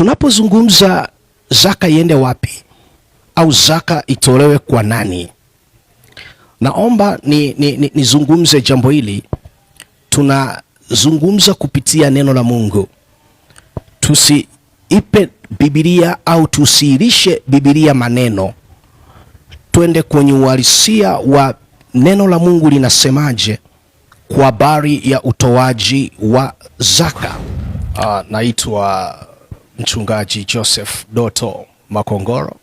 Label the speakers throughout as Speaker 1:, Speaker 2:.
Speaker 1: Tunapozungumza zaka iende wapi au zaka itolewe kwa nani, naomba nizungumze jambo hili. Tunazungumza kupitia neno la Mungu. Tusiipe Biblia au tusiilishe Biblia maneno. Twende kwenye uhalisia wa neno la Mungu linasemaje kwa habari ya utoaji wa zaka. Naitwa Mchungaji Joseph Doto Makongoro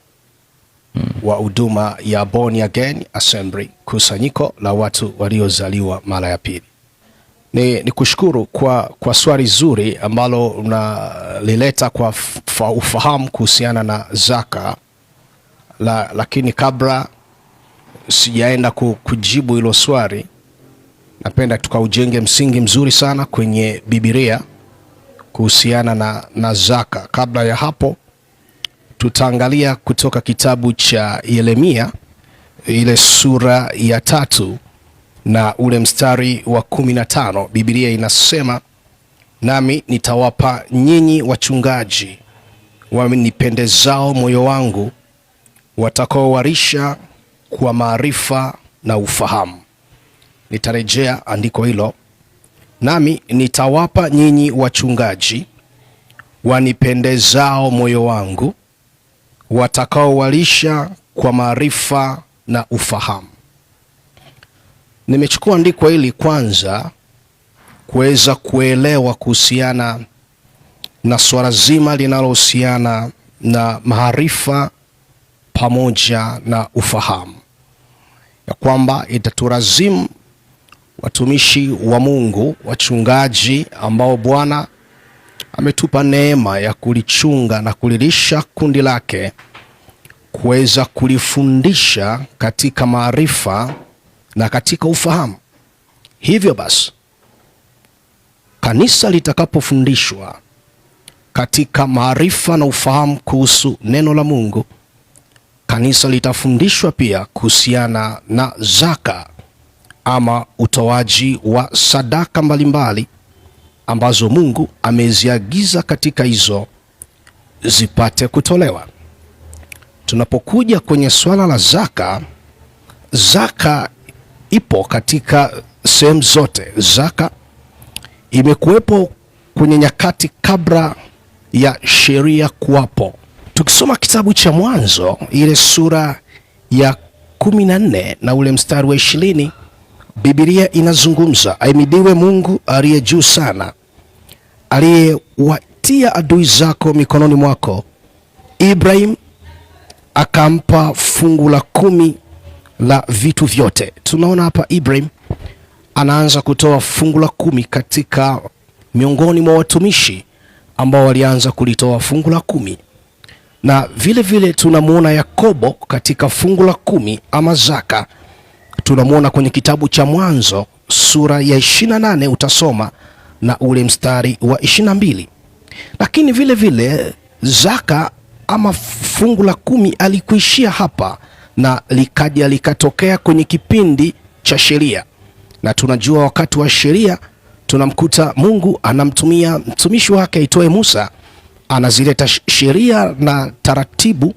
Speaker 1: wa huduma ya Born Again Assembly, kusanyiko la watu waliozaliwa mara ya pili. Ni kushukuru kwa swali zuri ambalo unalileta kwa ufahamu kuhusiana na zaka. Lakini kabla sijaenda kujibu hilo swali, napenda tukaujenge msingi mzuri sana kwenye Biblia kuhusiana na zaka. Kabla ya hapo, tutaangalia kutoka kitabu cha Yeremia ile sura ya 3 na ule mstari wa 15. Biblia inasema, nami nitawapa nyinyi wachungaji wanipendezao moyo wangu, watakaowarisha kwa maarifa na ufahamu. Nitarejea andiko hilo. Nami nitawapa nyinyi wachungaji wanipendezao moyo wangu, watakaowalisha kwa maarifa na ufahamu. Nimechukua andiko hili kwanza kuweza kuelewa kuhusiana na swala zima linalohusiana na maarifa pamoja na ufahamu, ya kwamba itatulazimu watumishi wa Mungu, wachungaji ambao Bwana ametupa neema ya kulichunga na kulilisha kundi lake, kuweza kulifundisha katika maarifa na katika ufahamu. Hivyo basi, kanisa litakapofundishwa katika maarifa na ufahamu kuhusu neno la Mungu, kanisa litafundishwa pia kuhusiana na zaka ama utoaji wa sadaka mbalimbali ambazo Mungu ameziagiza katika hizo zipate kutolewa. Tunapokuja kwenye swala la zaka, zaka ipo katika sehemu zote. Zaka imekuwepo kwenye nyakati kabla ya sheria kuwapo. Tukisoma kitabu cha Mwanzo ile sura ya 14 na ule mstari wa 20, Biblia inazungumza, ahimidiwe Mungu aliye juu sana, aliyewatia adui zako mikononi mwako. Ibrahim akampa fungu la 10 la vitu vyote. Tunaona hapa Ibrahim anaanza kutoa fungu la 10 katika miongoni mwa watumishi ambao walianza kulitoa fungu la 10. Na vile vile tunamuona Yakobo katika fungu la 10 ama zaka. Tunamuona kwenye kitabu cha Mwanzo sura ya 28, utasoma na ule mstari wa 22. Lakini vile vile zaka ama fungu la 10 alikuishia hapa, na likaja likatokea kwenye kipindi cha sheria. Na tunajua wakati wa sheria tunamkuta Mungu anamtumia mtumishi wake aitwaye Musa, anazileta sheria na taratibu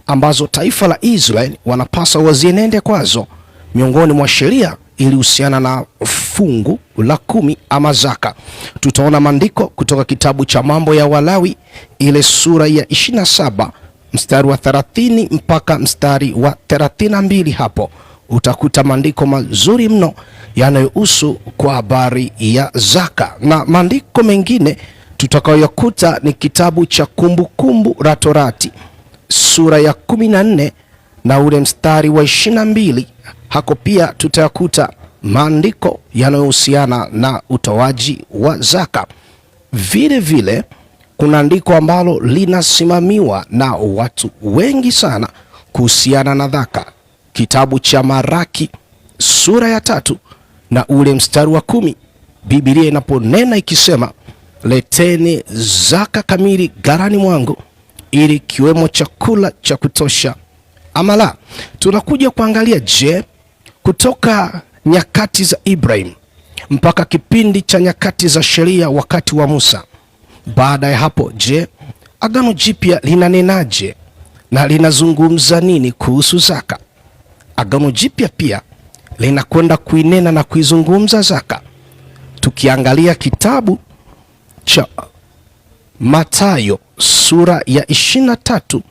Speaker 1: ambazo taifa la Israeli wanapasa wazienende kwazo. Miongoni mwa sheria ilihusiana na fungu la 10 ama zaka. Tutaona maandiko kutoka kitabu cha Mambo ya Walawi ile sura ya 27 mstari wa 30 mpaka mstari wa 32. Hapo utakuta maandiko mazuri mno yanayohusu kwa habari ya zaka, na maandiko mengine tutakayokuta ni kitabu cha Kumbukumbu la Torati sura ya 14 na ule mstari wa 22. Hako pia tutakuta maandiko yanayohusiana na utoaji wa zaka. Vile vile kuna andiko ambalo linasimamiwa na watu wengi sana kuhusiana na zaka, kitabu cha Maraki sura ya 3 na ule mstari wa 10. Biblia inaponena ikisema, leteni zaka kamili ghalani mwangu, ili kiwemo chakula cha kutosha ama la. Tunakuja kuangalia, je, kutoka nyakati za Ibrahim mpaka kipindi cha nyakati za sheria wakati wa Musa, baada ya hapo, je, Agano Jipya linanenaje na linazungumza nini kuhusu zaka? Agano Jipya pia linakwenda kuinena na kuizungumza zaka. Tukiangalia kitabu cha Mathayo sura ya 23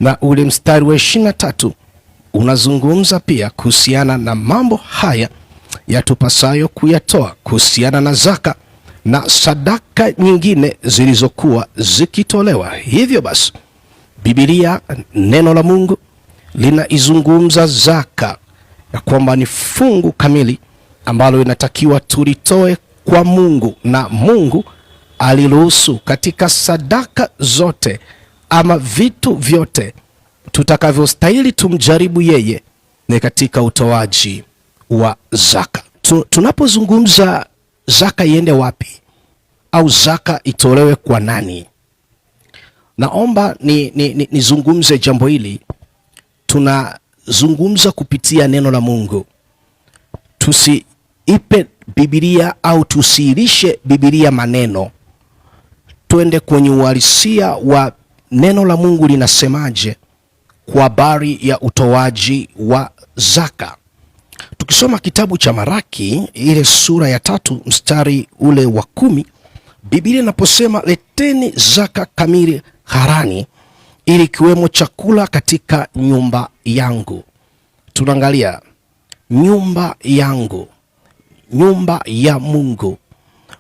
Speaker 1: na ule mstari wa 23 unazungumza pia kuhusiana na mambo haya yatupasayo kuyatoa kuhusiana na zaka na sadaka nyingine zilizokuwa zikitolewa. Hivyo basi, Biblia, neno la Mungu, linaizungumza zaka ya kwamba ni fungu kamili ambalo inatakiwa tulitoe kwa Mungu, na Mungu aliruhusu katika sadaka zote ama vitu vyote tutakavyostahili tumjaribu yeye ni katika utoaji wa zaka. Tunapozungumza zaka iende wapi au zaka itolewe kwa nani, naomba nizungumze jambo hili. Tunazungumza kupitia neno la Mungu. Tusiipe Biblia au tusiilishe Biblia maneno, twende kwenye uhalisia wa neno la Mungu linasemaje kwa habari ya utoaji wa zaka. Tukisoma kitabu cha Maraki ile sura ya 3 mstari ule wa 10, Biblia inaposema leteni zaka kamili ghalani, ili kiwemo chakula katika nyumba yangu. Tunaangalia nyumba yangu, nyumba ya Mungu,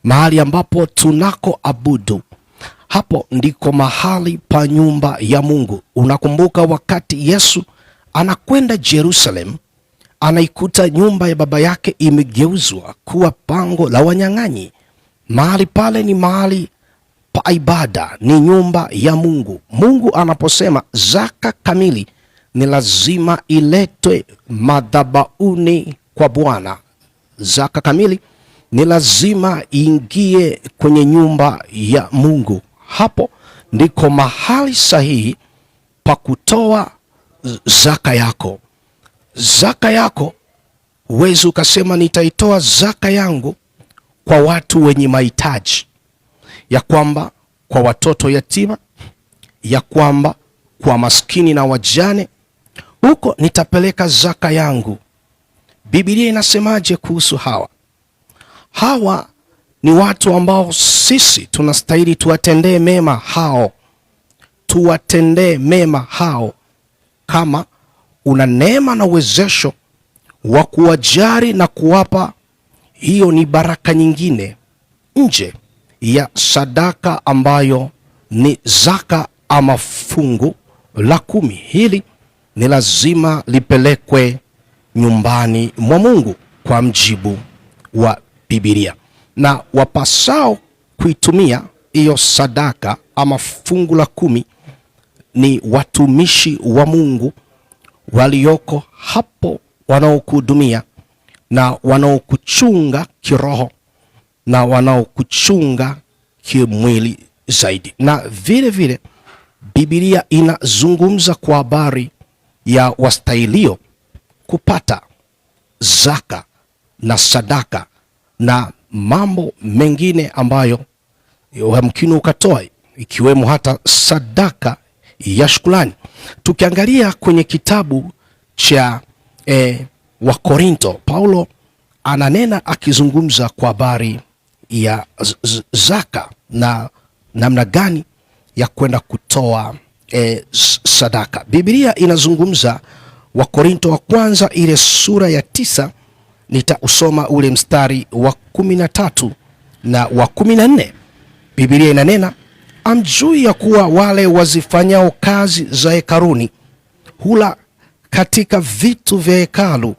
Speaker 1: mahali ambapo tunako abudu. Hapo ndiko mahali pa nyumba ya Mungu. Unakumbuka wakati Yesu anakwenda Jerusalem, anaikuta nyumba ya baba yake imegeuzwa kuwa pango la wanyang'anyi. Mahali pale ni mahali pa ibada, ni nyumba ya Mungu. Mungu anaposema zaka kamili ni lazima iletwe madhabahuni kwa Bwana. Zaka kamili ni lazima iingie kwenye nyumba ya Mungu. Hapo ndiko mahali sahihi pa kutoa zaka yako. Zaka yako uwezi ukasema nitaitoa zaka yangu kwa watu wenye mahitaji, ya kwamba kwa watoto yatima, ya kwamba kwa maskini na wajane, huko nitapeleka zaka yangu. Biblia inasemaje kuhusu hawa? Hawa ni watu ambao sisi tunastahili tuwatendee mema hao. Tuwatendee mema hao. Kama una neema na uwezesho wa kuwajari na kuwapa, hiyo ni baraka nyingine nje ya sadaka ambayo ni zaka ama fungu la 10. Hili ni lazima lipelekwe nyumbani mwa Mungu kwa mjibu wa Biblia, na wapasao kuitumia hiyo sadaka ama fungu la 10 ni watumishi wa Mungu walioko hapo, wanaokuhudumia na wanaokuchunga kiroho na wanaokuchunga kimwili zaidi. Na vile vile Biblia inazungumza kwa habari ya wastahilio kupata zaka na sadaka na mambo mengine ambayo yamkini ukatoa, ikiwemo hata sadaka ya shukrani. Tukiangalia kwenye kitabu cha Wakorinto, Paulo ananena akizungumza kwa habari ya zaka na namna gani ya kwenda kutoa sadaka. Biblia inazungumza, Wakorinto wa kwanza ile sura ya 9, nitausoma ule mstari wa 13 na wa 14. Biblia inanena, amjui ya kuwa wale wazifanyao kazi za hekaluni hula katika vitu vya hekalu,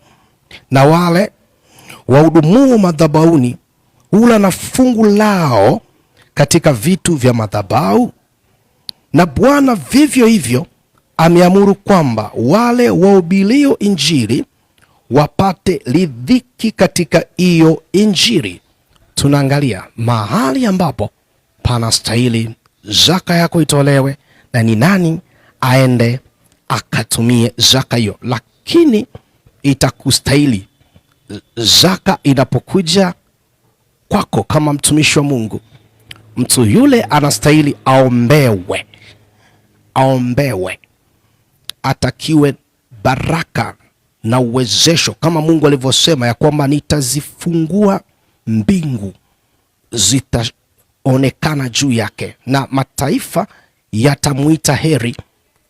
Speaker 1: na wale wahudumuo madhabahuni hula na fungu lao katika vitu vya madhabahu? Na Bwana vivyo hivyo ameamuru kwamba wale wahubilio injili wapate ridhiki katika hiyo injili. Tunaangalia mahali ambapo panastahili zaka yako itolewe na ni nani aende akatumie zaka hiyo. Lakini itakustahili zaka inapokuja kwako kama mtumishi wa Mungu, mtu yule anastahili aombewe aombewe, atakiwe baraka na uwezesho, kama Mungu alivyosema ya kwamba nitazifungua mbingu, zitaonekana juu yake na mataifa yatamuita heri,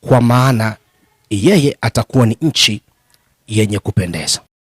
Speaker 1: kwa maana yeye atakuwa ni nchi yenye kupendeza.